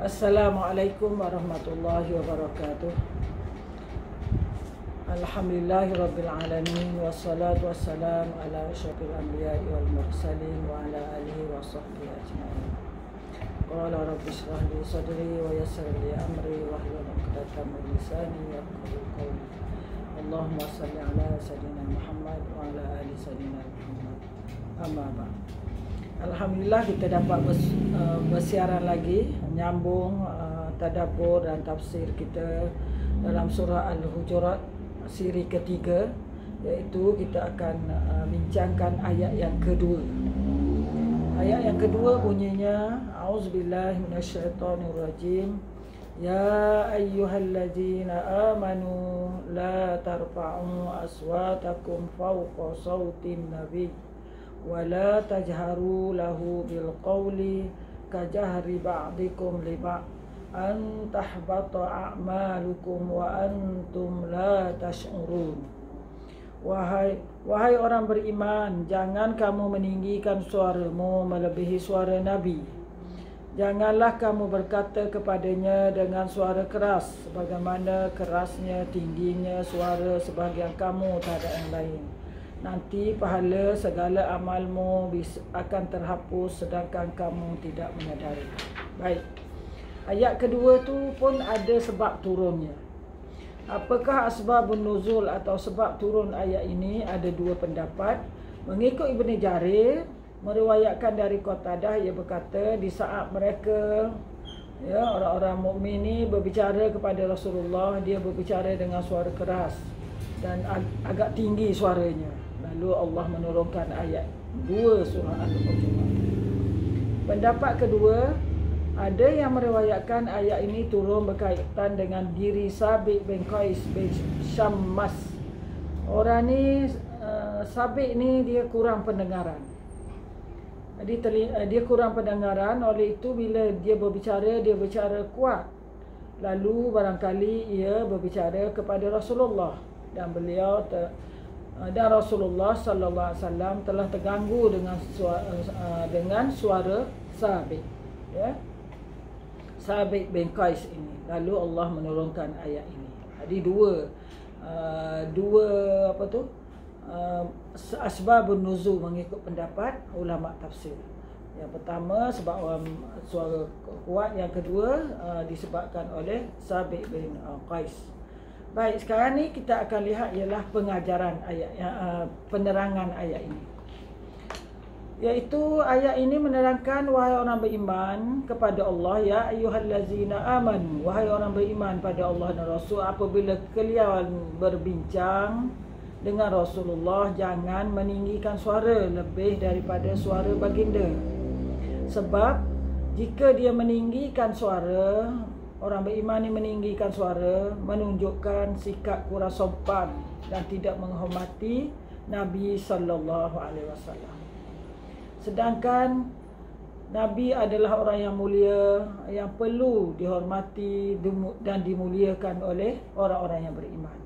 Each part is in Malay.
Assalamualaikum warahmatullahi wabarakatuh. Alhamdulillahirabbil alamin wassalatu wassalamu ala asyrafil anbiya'i wal mursalin wa ala alihi wa sahbihi ajma'in. Qala rabbi shrah li sadri wa yassir li amri wahlul 'uqdatam min lisani yafqahu qawli. Allahumma shalli ala sayyidina Muhammad wa ala ali sayyidina Muhammad. Amma ba'd. Alhamdulillah kita dapat bersiaran lagi, menyambung tadabbur dan tafsir kita dalam surah Al-Hujurat siri ketiga, iaitu kita akan bincangkan ayat yang kedua. Ayat yang kedua bunyinya, A'udzubillahi minasyaitonirrajim. Ya ayyuhalladzina amanu la tarfa'u aswatakum fawqa sautin nabiy wala tajharu lahu bil qawli kajahri ba'dikum li ba'd an tahbata a'malukum wa antum la tash'urun. Wahai orang beriman, jangan kamu meninggikan suaramu melebihi suara Nabi. Janganlah kamu berkata kepadanya dengan suara keras, sebagaimana kerasnya tingginya suara sebahagian kamu terhadap yang lain. Nanti pahala segala amalmu akan terhapus sedangkan kamu tidak menyadari. Baik. Ayat kedua tu pun ada sebab turunnya. Apakah asbabun nuzul atau sebab turun ayat ini? Ada dua pendapat. Mengikut Ibn Jarir meriwayatkan dari Qatadah, ia berkata di saat mereka orang-orang mukmin ni berbicara kepada Rasulullah, dia berbicara dengan suara keras dan agak tinggi suaranya. Lalu Allah menurunkan ayat 2 surah Al-Hujurat. Pendapat kedua, ada yang meriwayatkan ayat ini turun berkaitan dengan diri Sabit bin Qais bin Syammas. Orang ni Sabit ni dia kurang pendengaran. Jadi dia kurang pendengaran, oleh itu bila dia berbicara kuat. Lalu barangkali ia berbicara kepada Rasulullah dan beliau dan Rasulullah sallallahu alaihi wasallam telah terganggu dengan suara Sabit, ya. Sabit bin Qais ini. Lalu Allah menurunkan ayat ini. Jadi dua asbabun nuzul mengikut pendapat ulama tafsir. Yang pertama sebab suara kuat, yang kedua disebabkan oleh Sabit bin Qais. Baik, sekarang ni kita akan lihat ialah pengajaran ayat, penerangan ayat ini. Iaitu ayat ini menerangkan, wahai orang beriman kepada Allah, ya ayyuhallazina amanu, wahai orang beriman pada Allah dan Rasul, apabila kalian berbincang dengan Rasulullah, jangan meninggikan suara lebih daripada suara baginda. Sebab jika dia meninggikan suara, orang beriman ini meninggikan suara, menunjukkan sikap kurang sopan dan tidak menghormati Nabi sallallahu alaihi wasallam. Sedangkan Nabi adalah orang yang mulia, yang perlu dihormati dan dimuliakan oleh orang-orang yang beriman.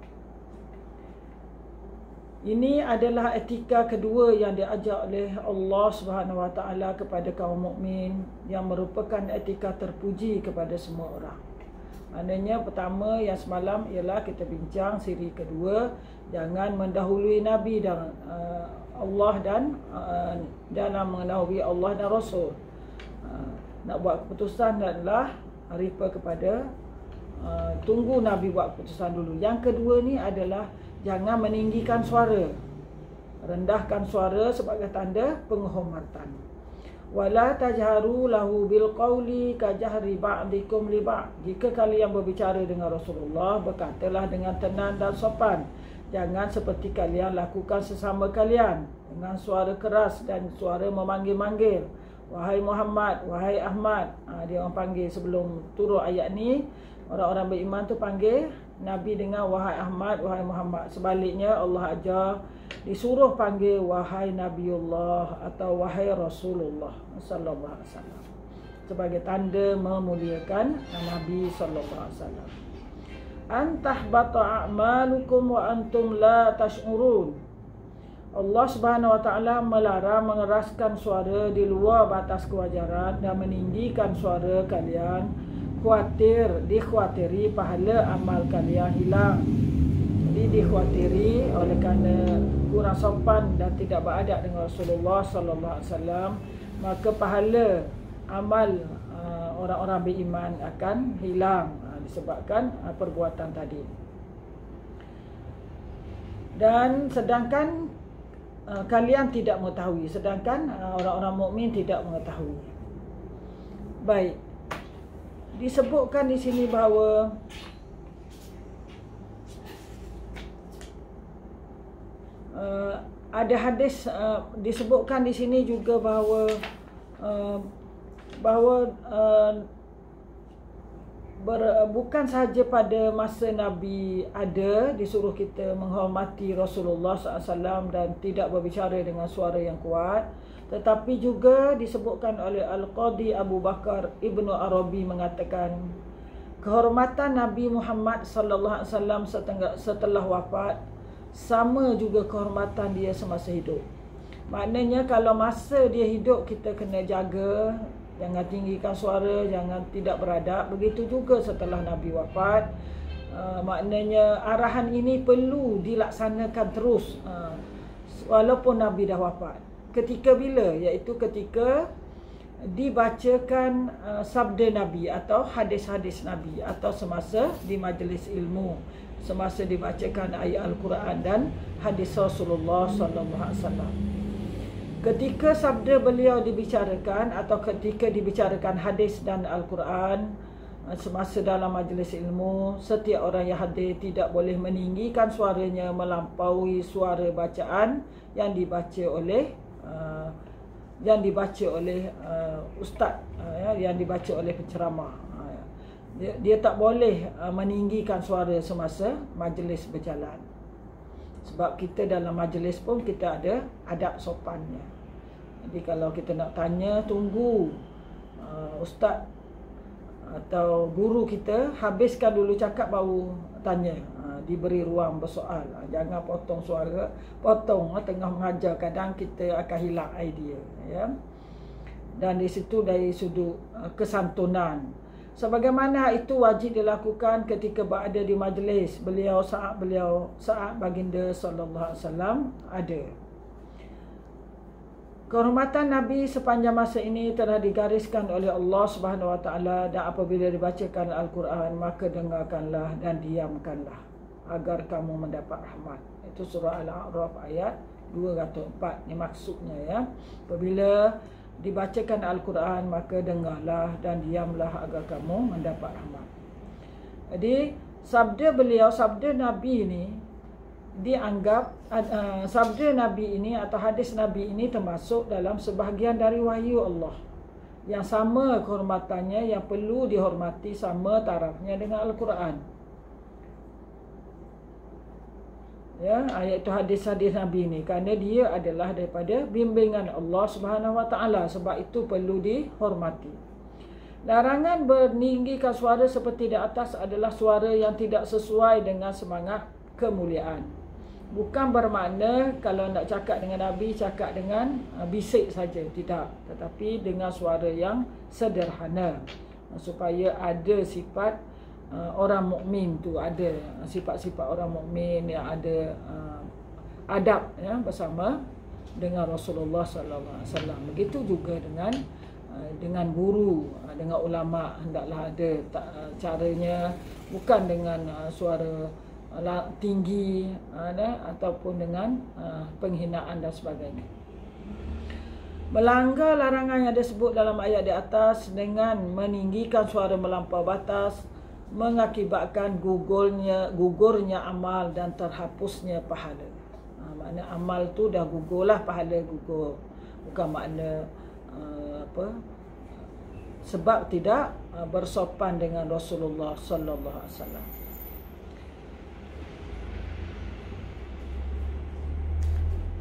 Ini adalah etika kedua yang diajar oleh Allah Subhanahu Wa Taala kepada kaum mukmin, yang merupakan etika terpuji kepada semua orang. Maknanya pertama yang semalam ialah kita bincang siri kedua, jangan mendahului Nabi dan Allah dan dalam mendahului Allah dan Rasul. Nak buat keputusan adalah refer kepada tunggu Nabi buat keputusan dulu. Yang kedua ni adalah jangan meninggikan suara, rendahkan suara sebagai tanda penghormatan. Wala tajharu lahu bil qawli kajahri ba'dikum li ba'd. Jika kalian berbicara dengan Rasulullah, berkatalah dengan tenang dan sopan. Jangan seperti kalian lakukan sesama kalian dengan suara keras dan suara memanggil-manggil. Wahai Muhammad, wahai Ahmad. Dia orang panggil sebelum turun ayat ni. Orang-orang beriman tu panggil Nabi dengan wahai Ahmad, wahai Muhammad. Sebaliknya Allah ajar disuruh panggil wahai Nabiullah atau wahai Rasulullah sallallahu alaihi wasallam sebagai tanda memuliakan Nabi sallallahu alaihi wasallam. Antahbata a'malukum wa antum la tash'urun. Allah Subhanahu Wa Taala melarang mengeraskan suara di luar batas kewajaran dan meninggikan suara kalian dikhawatiri pahala amal kalian hilang. Jadi dikhawatiri oleh kerana kurang sopan dan tidak beradab dengan Rasulullah sallallahu alaihi wasallam, maka pahala amal orang-orang beriman akan hilang disebabkan perbuatan tadi. Dan sedangkan kalian tidak mengetahui, sedangkan orang-orang mukmin tidak mengetahui. Baik. Disebutkan di sini bahawa ada hadis disebutkan di sini juga bahawa bukan sahaja pada masa Nabi ada disuruh kita menghormati Rasulullah SAW dan tidak berbicara dengan suara yang kuat, tetapi juga disebutkan oleh Al-Qadhi Abu Bakar Ibnu Arabi mengatakan kehormatan Nabi Muhammad sallallahu alaihi wasallam setelah wafat sama juga kehormatan dia semasa hidup. Maknanya kalau masa dia hidup kita kena jaga, jangan tinggikan suara, jangan tidak beradab. Begitu juga setelah Nabi wafat. Maknanya arahan ini perlu dilaksanakan terus walaupun Nabi dah wafat. Ketika bila? Iaitu ketika dibacakan sabda Nabi atau hadis-hadis Nabi, atau semasa di majlis ilmu, semasa dibacakan ayat Al-Quran dan hadis Rasulullah sallallahu alaihi wasallam. Ketika sabda beliau dibicarakan atau ketika dibicarakan hadis dan Al-Quran semasa dalam majlis ilmu, setiap orang yang hadir tidak boleh meninggikan suaranya melampaui suara bacaan yang dibaca oleh ustaz, yang dibaca oleh penceramah. Dia tak boleh meninggikan suara semasa majlis berjalan. Sebab kita dalam majlis pun kita ada adab sopannya. Jadi kalau kita nak tanya, tunggu ustaz atau guru kita habiskan dulu cakap baru tanya, diberi ruang bersoal. Jangan potong suara, potong tengah mengajar, kadang kita akan hilang idea, ya. Dan di situ dari sudut kesantunan, sebagaimana itu wajib dilakukan ketika berada di majlis saat baginda sallallahu alaihi wasallam ada. Kehormatan Nabi sepanjang masa ini telah digariskan oleh Allah Subhanahu Wa Taala, dan apabila dibacakan Al-Quran maka dengarkanlah dan diamkanlah agar kamu mendapat rahmat. Itu surah Al-A'raf ayat 204. Ini maksudnya, ya. Apabila dibacakan Al-Quran maka dengarlah dan diamlah agar kamu mendapat rahmat. Jadi sabda Nabi ini dianggap sabda Nabi ini atau hadis Nabi ini termasuk dalam sebahagian dari wahyu Allah yang sama kehormatannya, yang perlu dihormati sama tarafnya dengan Al-Quran. Ya, ayat itu hadis-hadis Nabi ini kerana dia adalah daripada bimbingan Allah Subhanahu Wa Taala, sebab itu perlu dihormati. Larangan meninggikan suara seperti di atas adalah suara yang tidak sesuai dengan semangat kemuliaan. Bukan bermakna kalau nak cakap dengan Nabi, cakap dengan bisik saja, tidak. Tetapi dengan suara yang sederhana, supaya ada sifat orang mukmin tu, ada sifat-sifat orang mukmin yang ada adab, ya, bersama dengan Rasulullah sallallahu alaihi wasallam. Begitu juga dengan guru, dengan ulama, hendaklah ada caranya, bukan dengan suara tinggi ataupun dengan penghinaan dan sebagainya. Melanggar larangan yang disebut dalam ayat di atas dengan meninggikan suara melampau batas mengakibatkan gugurnya amal dan terhapusnya pahala. Makna amal tu dah gugurlah, pahala gugur. Bukan makna sebab tidak bersopan dengan Rasulullah sallallahu alaihi wasallam.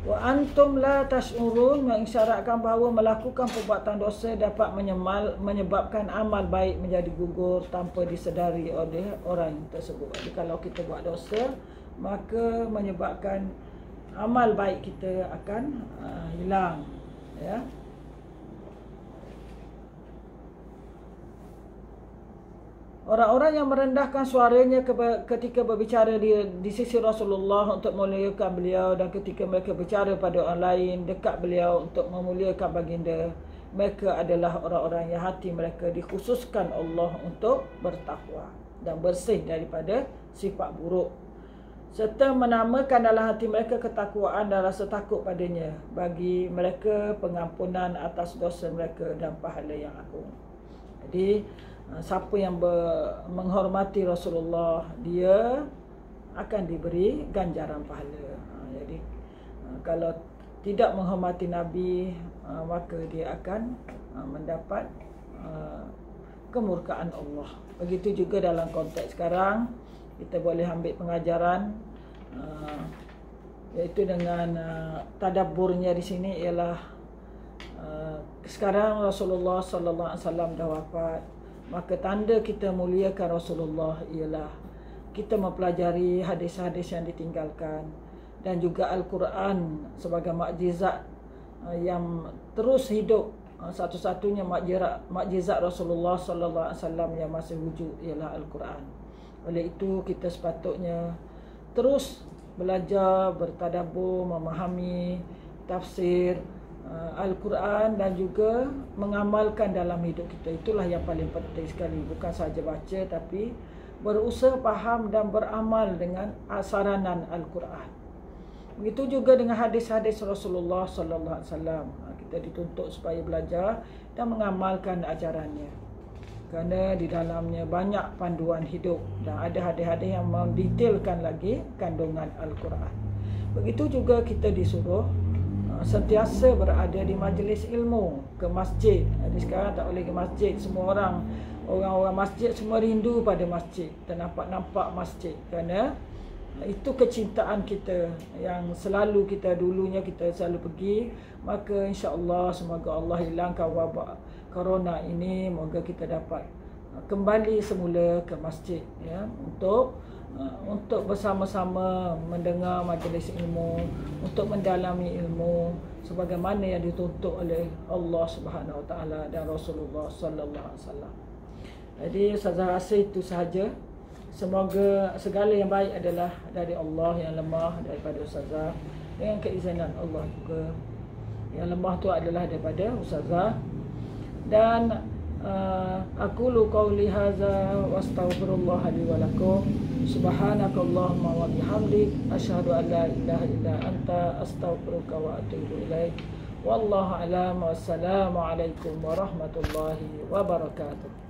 Wa antum la tash'urun, mengisyaratkan bahawa melakukan perbuatan dosa dapat menyebabkan amal baik menjadi gugur tanpa disedari oleh orang tersebut. Jadi kalau kita buat dosa, maka menyebabkan amal baik kita akan hilang, ya. Orang-orang yang merendahkan suaranya ketika berbicara di sisi Rasulullah untuk memuliakan beliau, dan ketika mereka berbicara pada orang lain dekat beliau untuk memuliakan baginda, mereka adalah orang-orang yang hati mereka dikhususkan Allah untuk bertakwa dan bersih daripada sifat buruk, serta menamakan dalam hati mereka ketakwaan dan rasa takut padanya, bagi mereka pengampunan atas dosa mereka dan pahala yang agung. Jadi siapa yang menghormati Rasulullah, dia akan diberi ganjaran pahala. Jadi kalau tidak menghormati Nabi, maka dia akan mendapat kemurkaan Allah. Begitu juga dalam konteks sekarang, kita boleh ambil pengajaran, iaitu dengan tadabburnya di sini ialah sekarang Rasulullah sallallahu alaihi wasallam dah wafat. Maka tanda kita muliakan Rasulullah ialah kita mempelajari hadis-hadis yang ditinggalkan, dan juga Al-Quran sebagai mukjizat yang terus hidup. Satu-satunya mukjizat Rasulullah sallallahu alaihi wasallam yang masih wujud ialah Al-Quran. Oleh itu kita sepatutnya terus belajar, bertadabbur, memahami tafsir Al-Quran dan juga mengamalkan dalam hidup kita. Itulah yang paling penting sekali. Bukan sahaja baca, tapi berusaha faham dan beramal dengan saranan Al-Quran. Begitu juga dengan hadis-hadis Rasulullah sallallahu alaihi wasallam. Kita dituntut supaya belajar dan mengamalkan ajarannya, kerana di dalamnya banyak panduan hidup dan ada hadis-hadis yang mendetailkan lagi kandungan Al-Quran. Begitu juga kita disuruh sentiasa berada di majlis ilmu, ke masjid. Jadi sekarang tak boleh ke masjid. Semua orang-orang masjid semua rindu pada masjid dan nampak masjid, kerana itu kecintaan kita yang selalu kita dulunya kita selalu pergi. Maka insya-Allah semoga Allah hilangkan wabak corona ini, moga kita dapat kembali semula ke masjid, ya, untuk bersama-sama mendengar majlis ilmu, untuk mendalami ilmu sebagaimana yang dituntut oleh Allah Subhanahu Wa Taala dan Rasulullah sallallahu alaihi wasallam. Jadi Ustazah rasa itu sahaja. Semoga segala yang baik adalah dari Allah, yang lemah daripada Ustazah, dengan keizinan Allah juga. Yang lemah tu adalah daripada Ustazah. Dan aqulu qawli hadza wa astaghfirullah li wa lakum. Subhanakallahumma wa bihamdik asyhadu an la ilaha illa anta astaghfiruka wa atubu ilaik. Wallahu a'lam. Wassalamu alaikum warahmatullahi wabarakatuh.